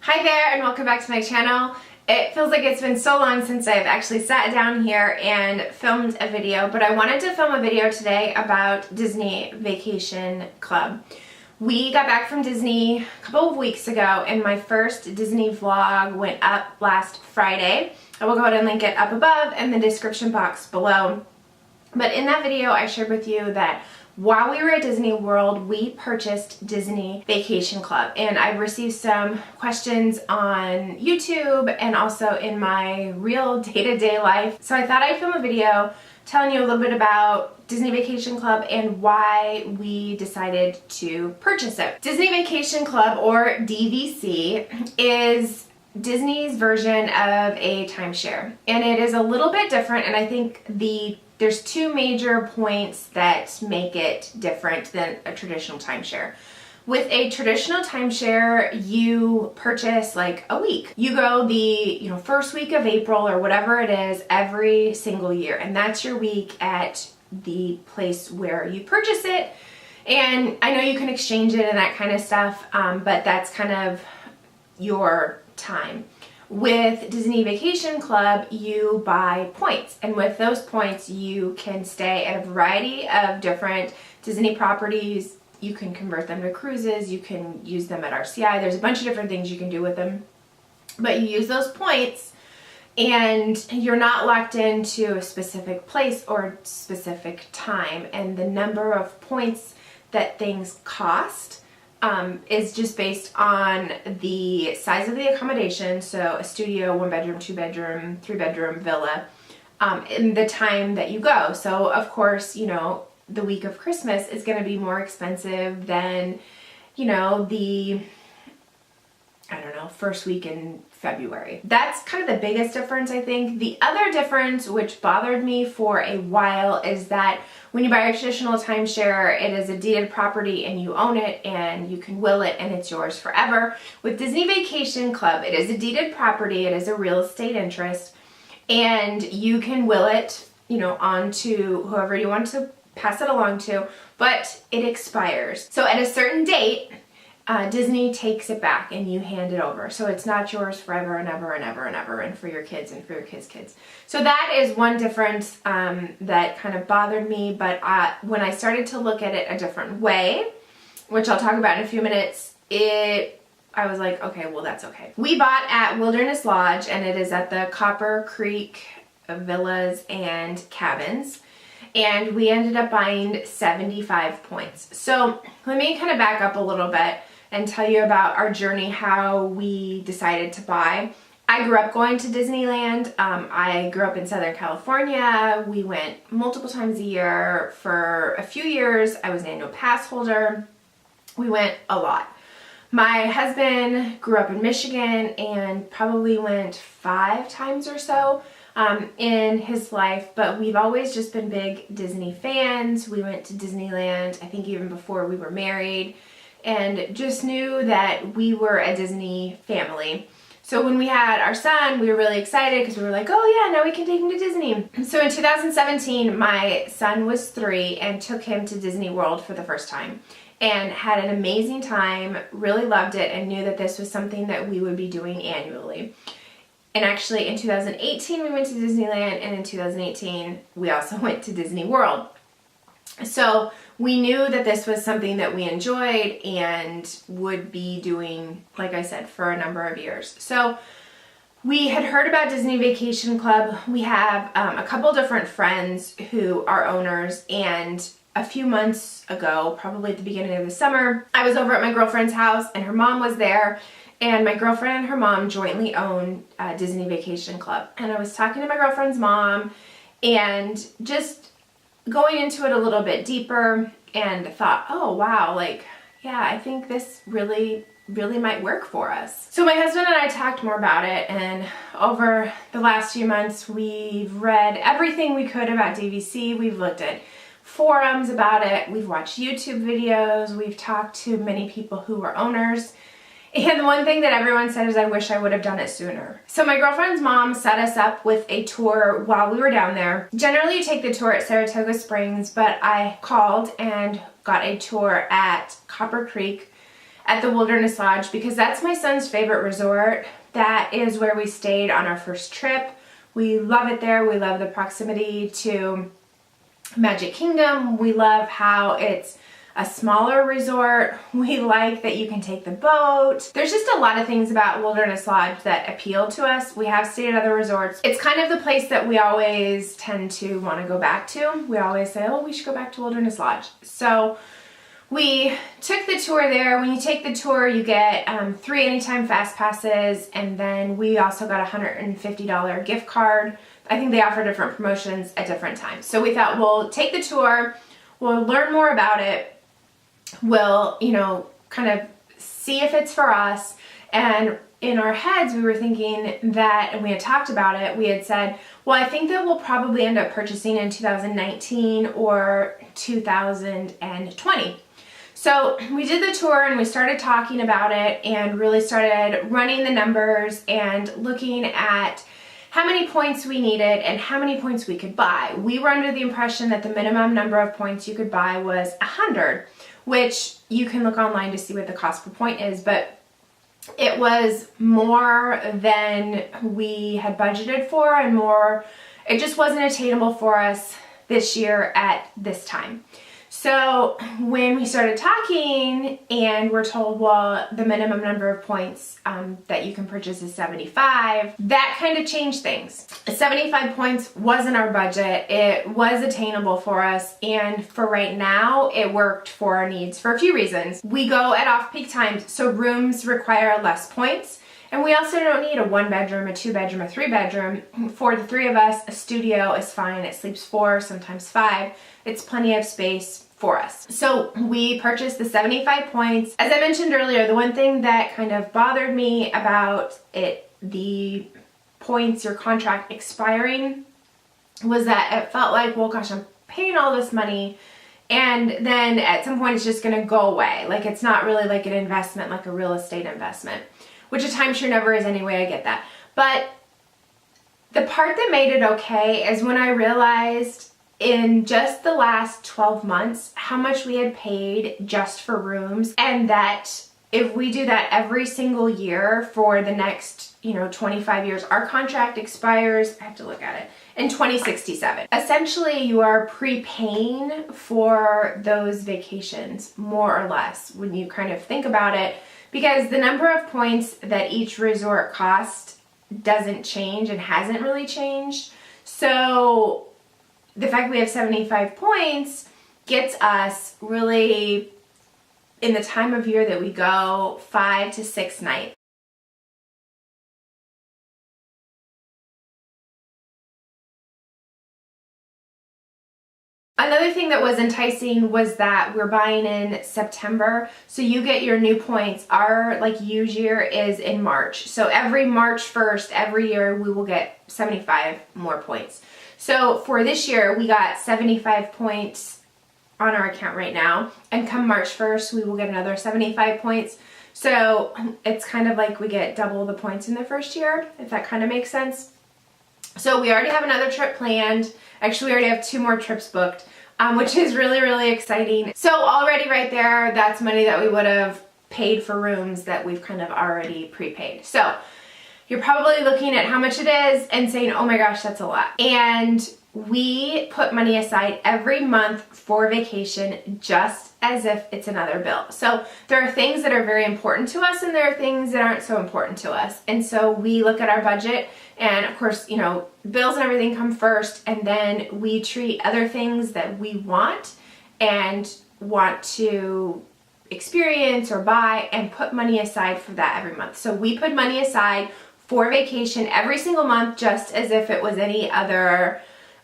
Hi there and welcome back to my channel. It feels like it's been so long since I've actually sat down here and filmed a video, but I wanted to film a video today about Disney Vacation Club. We got back from Disney a couple of weeks ago and my first Disney vlog went up last Friday. I will go ahead and link it up above and the description box below. But in that video I shared with you that while we were at Disney World, we purchased Disney Vacation Club, and I received some questions on YouTube and also in my real day-to-day life. So I thought I'd film a video telling you a little bit about Disney Vacation Club and why we decided to purchase it. Disney Vacation Club, or DVC, is Disney's version of a timeshare, and it is a little bit different, and I think there's two major points that make it different than a traditional timeshare. With a traditional timeshare, you purchase like a week. You go the first week of April or whatever it is every single year, and that's your week at the place where you purchase it. And I know you can exchange it and that kind of stuff, but that's kind of your time. With Disney Vacation Club, you buy points, and with those points you can stay at a variety of different Disney properties. You can convert them to cruises, you can use them at RCI, there's a bunch of different things you can do with them. But you use those points and you're not locked into a specific place or specific time, and the number of points that things cost is just based on the size of the accommodation, so a studio, 1-bedroom, 2-bedroom, 3-bedroom villa, and the time that you go. So of course, the week of Christmas is going to be more expensive than, the, first week in February. That's kind of the biggest difference, I think. The other difference, which bothered me for a while, is that when you buy a traditional timeshare, it is a deeded property and you own it and you can will it and it's yours forever. With Disney Vacation Club, it is a deeded property, it is a real estate interest, and you can will it, onto whoever you want to pass it along to, but it expires. So at a certain date, Disney takes it back and you hand it over. So it's not yours forever and ever and ever and ever, and for your kids and for your kids' kids. So that is one difference that kind of bothered me, but when I started to look at it a different way, which I'll talk about in a few minutes, I was like, okay, well that's okay. We bought at Wilderness Lodge, and it is at the Copper Creek Villas and Cabins. And we ended up buying 75 points. So let me kind of back up a little bit and tell you about our journey, how we decided to buy. I grew up going to Disneyland. I grew up in Southern California. We went multiple times a year for a few years. I was an annual pass holder. We went a lot. My husband grew up in Michigan and probably went 5 times or so in his life, but we've always just been big Disney fans. We went to Disneyland, I think even before we were married, and just knew that we were a Disney family. So when we had our son, we were really excited because we were like, oh yeah, now we can take him to Disney. So in 2017, my son was 3 and took him to Disney World for the first time and had an amazing time, really loved it, and knew that this was something that we would be doing annually. And actually in 2018 we went to Disneyland, and in 2018 we also went to Disney World. So we knew that this was something that we enjoyed and would be doing, like I said, for a number of years. So we had heard about Disney Vacation Club. We have a couple different friends who are owners, and a few months ago, probably at the beginning of the summer, I was over at my girlfriend's house and her mom was there. And my girlfriend and her mom jointly own Disney Vacation Club. And I was talking to my girlfriend's mom and just going into it a little bit deeper, and thought, oh wow, yeah, I think this really might work for us. So my husband and I talked more about it, and over the last few months we've read everything we could about DVC. We've looked at forums about it, we've watched YouTube videos, we've talked to many people who were owners. And the one thing that everyone said is, I wish I would have done it sooner. So my girlfriend's mom set us up with a tour while we were down there. Generally you take the tour at Saratoga Springs, but I called and got a tour at Copper Creek at the Wilderness Lodge because that's my son's favorite resort. That is where we stayed on our first trip. We love it there. We love the proximity to Magic Kingdom. We love how it's a smaller resort. We like that you can take the boat. There's just a lot of things about Wilderness Lodge that appeal to us. We have stayed at other resorts. It's kind of the place that we always tend to want to go back to. We always say, oh, we should go back to Wilderness Lodge. So we took the tour there. When you take the tour, you get 3 anytime fast passes, and then we also got a $150 gift card. I think they offer different promotions at different times. So we thought we'll take the tour, we'll learn more about it, we'll, kind of see if it's for us. And in our heads, we were thinking that, and we had talked about it, we had said, well, I think that we'll probably end up purchasing in 2019 or 2020. So we did the tour and we started talking about it and really started running the numbers and looking at how many points we needed and how many points we could buy. We were under the impression that the minimum number of points you could buy was 100, which you can look online to see what the cost per point is, but it was more than we had budgeted for and more, it just wasn't attainable for us this year at this time. So when we started talking and we're told, well, the minimum number of points that you can purchase is 75, that kind of changed things. 75 points wasn't our budget. It was attainable for us, and for right now, it worked for our needs for a few reasons. We go at off-peak times, so rooms require less points. And we also don't need a 1-bedroom, a 2-bedroom, a 3-bedroom. For the 3 of us, a studio is fine. It sleeps 4, sometimes 5. It's plenty of space for us. So we purchased the 75 points. As I mentioned earlier, the one thing that kind of bothered me about it, the points, your contract expiring, was that it felt like, well, gosh, I'm paying all this money and then at some point it's just gonna go away. Like it's not really like an investment, like a real estate investment, which a timeshare never is anyway, I get that. But the part that made it okay is when I realized in just the last 12 months how much we had paid just for rooms, and that if we do that every single year for the next 25 years, our contract expires, I have to look at it, in 2067. Essentially, you are prepaying for those vacations, more or less, when you kind of think about it, because the number of points that each resort costs doesn't change and hasn't really changed. So the fact we have 75 points gets us really, in the time of year that we go, 5 to 6 nights. Another thing that was enticing was that we're buying in September, so you get your new points. Our use year is in March. So every March 1st, every year, we will get 75 more points. So for this year, we got 75 points on our account right now, and come March 1st, we will get another 75 points. So it's kind of like we get double the points in the first year, if that kind of makes sense. So we already have another trip planned. Actually, we already have 2 more trips booked, which is really, really exciting. So already right there, that's money that we would have paid for rooms that we've kind of already prepaid. So you're probably looking at how much it is and saying, oh my gosh, that's a lot. And we put money aside every month for vacation just as if it's another bill. So there are things that are very important to us and there are things that aren't so important to us. And so we look at our budget, and of course, bills and everything come first, and then we treat other things that we want and want to experience or buy and put money aside for that every month. So we put money aside for vacation every single month just as if it was any other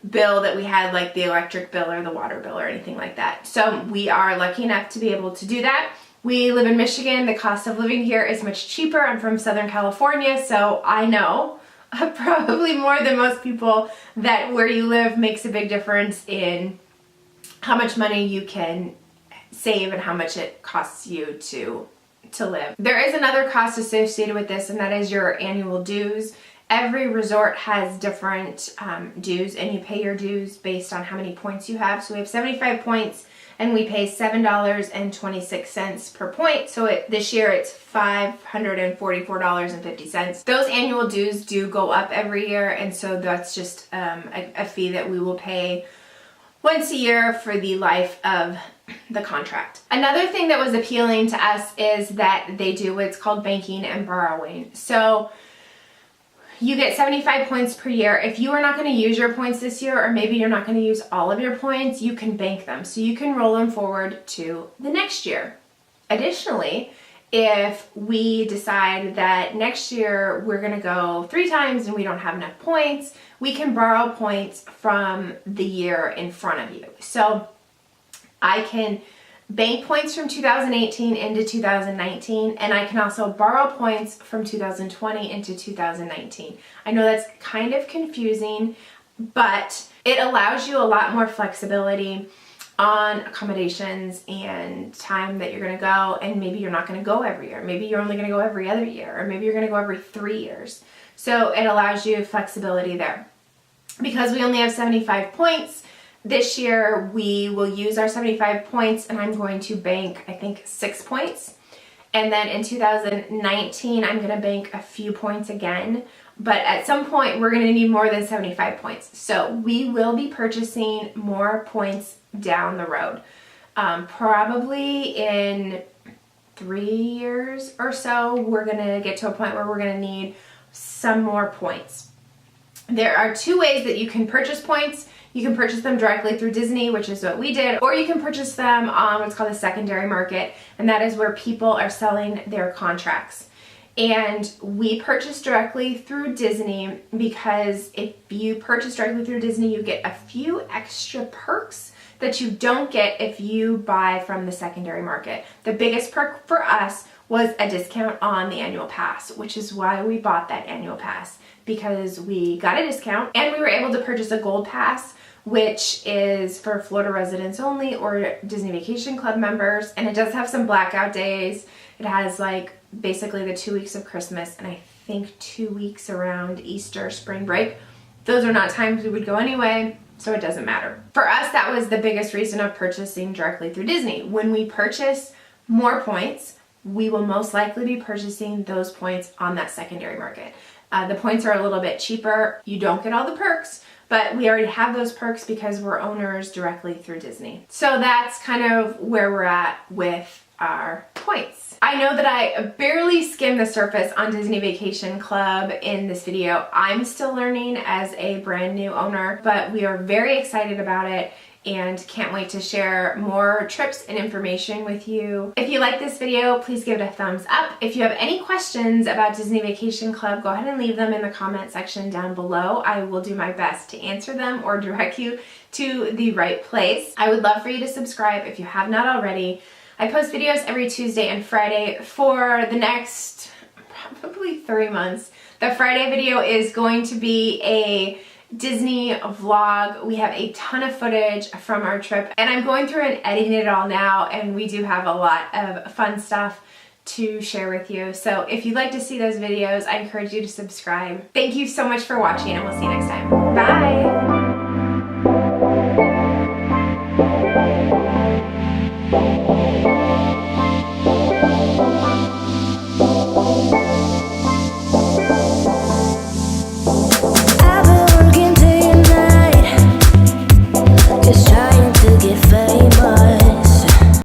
bill that we had, like the electric bill or the water bill or anything like that. So we are lucky enough to be able to do that. We live in Michigan. The cost of living here is much cheaper. I'm from Southern California, so I know probably more than most people that where you live makes a big difference in how much money you can save and how much it costs you to live. There is another cost associated with this, and that is your annual dues. Every resort has different dues, and you pay your dues based on how many points you have. So we have 75 points, and we pay $7.26 per point. So this year it's $544.50. Those annual dues do go up every year, and so that's just a fee that we will pay once a year for the life of the contract. Another thing that was appealing to us is that they do what's called banking and borrowing. So you get 75 points per year. If you are not going to use your points this year, or maybe you're not going to use all of your points, you can bank them. So you can roll them forward to the next year. Additionally, if we decide that next year we're going to go 3 times and we don't have enough points, we can borrow points from the year in front of you. So I can bank points from 2018 into 2019, and I can also borrow points from 2020 into 2019. I know that's kind of confusing, but it allows you a lot more flexibility on accommodations and time that you're going to go, and maybe you're not going to go every year. Maybe you're only going to go every other year, or maybe you're going to go every 3 years. So it allows you flexibility there. Because we only have 75 points, this year we will use our 75 points, and I'm going to bank, I think, 6 points. And then in 2019, I'm going to bank a few points again. But at some point, we're going to need more than 75 points. So we will be purchasing more points down the road. Probably in 3 years or so, we're going to get to a point where we're going to need some more points. There are 2 ways that you can purchase points. You can purchase them directly through Disney, which is what we did, or you can purchase them on what's called a secondary market, and that is where people are selling their contracts. And we purchase directly through Disney because if you purchase directly through Disney, you get a few extra perks that you don't get if you buy from the secondary market. The biggest perk for us was a discount on the annual pass, which is why we bought that annual pass, because we got a discount and we were able to purchase a gold pass, which is for Florida residents only or Disney Vacation Club members. And it does have some blackout days. It has like basically the 2 weeks of Christmas and I think 2 weeks around Easter, spring break. Those are not times we would go anyway, so it doesn't matter. For us, that was the biggest reason of purchasing directly through Disney. When we purchase more points, we will most likely be purchasing those points on that secondary market. The points are a little bit cheaper. You don't get all the perks, but we already have those perks because we're owners directly through Disney. So that's kind of where we're at with our points. I know that I barely skimmed the surface on Disney Vacation Club in this video. I'm still learning as a brand new owner, but we are very excited about it and can't wait to share more trips and information with you. If you like this video, please give it a thumbs up. If you have any questions about Disney Vacation Club, go ahead and leave them in the comment section down below. I will do my best to answer them or direct you to the right place. I would love for you to subscribe if you have not already. I post videos every Tuesday and Friday for the next probably 3 months. The Friday video is going to be a Disney vlog. We have a ton of footage from our trip and I'm going through and editing it all now, and we do have a lot of fun stuff to share with you. So if you'd like to see those videos, I encourage you to subscribe. Thank you so much for watching and we'll see you next time. Bye!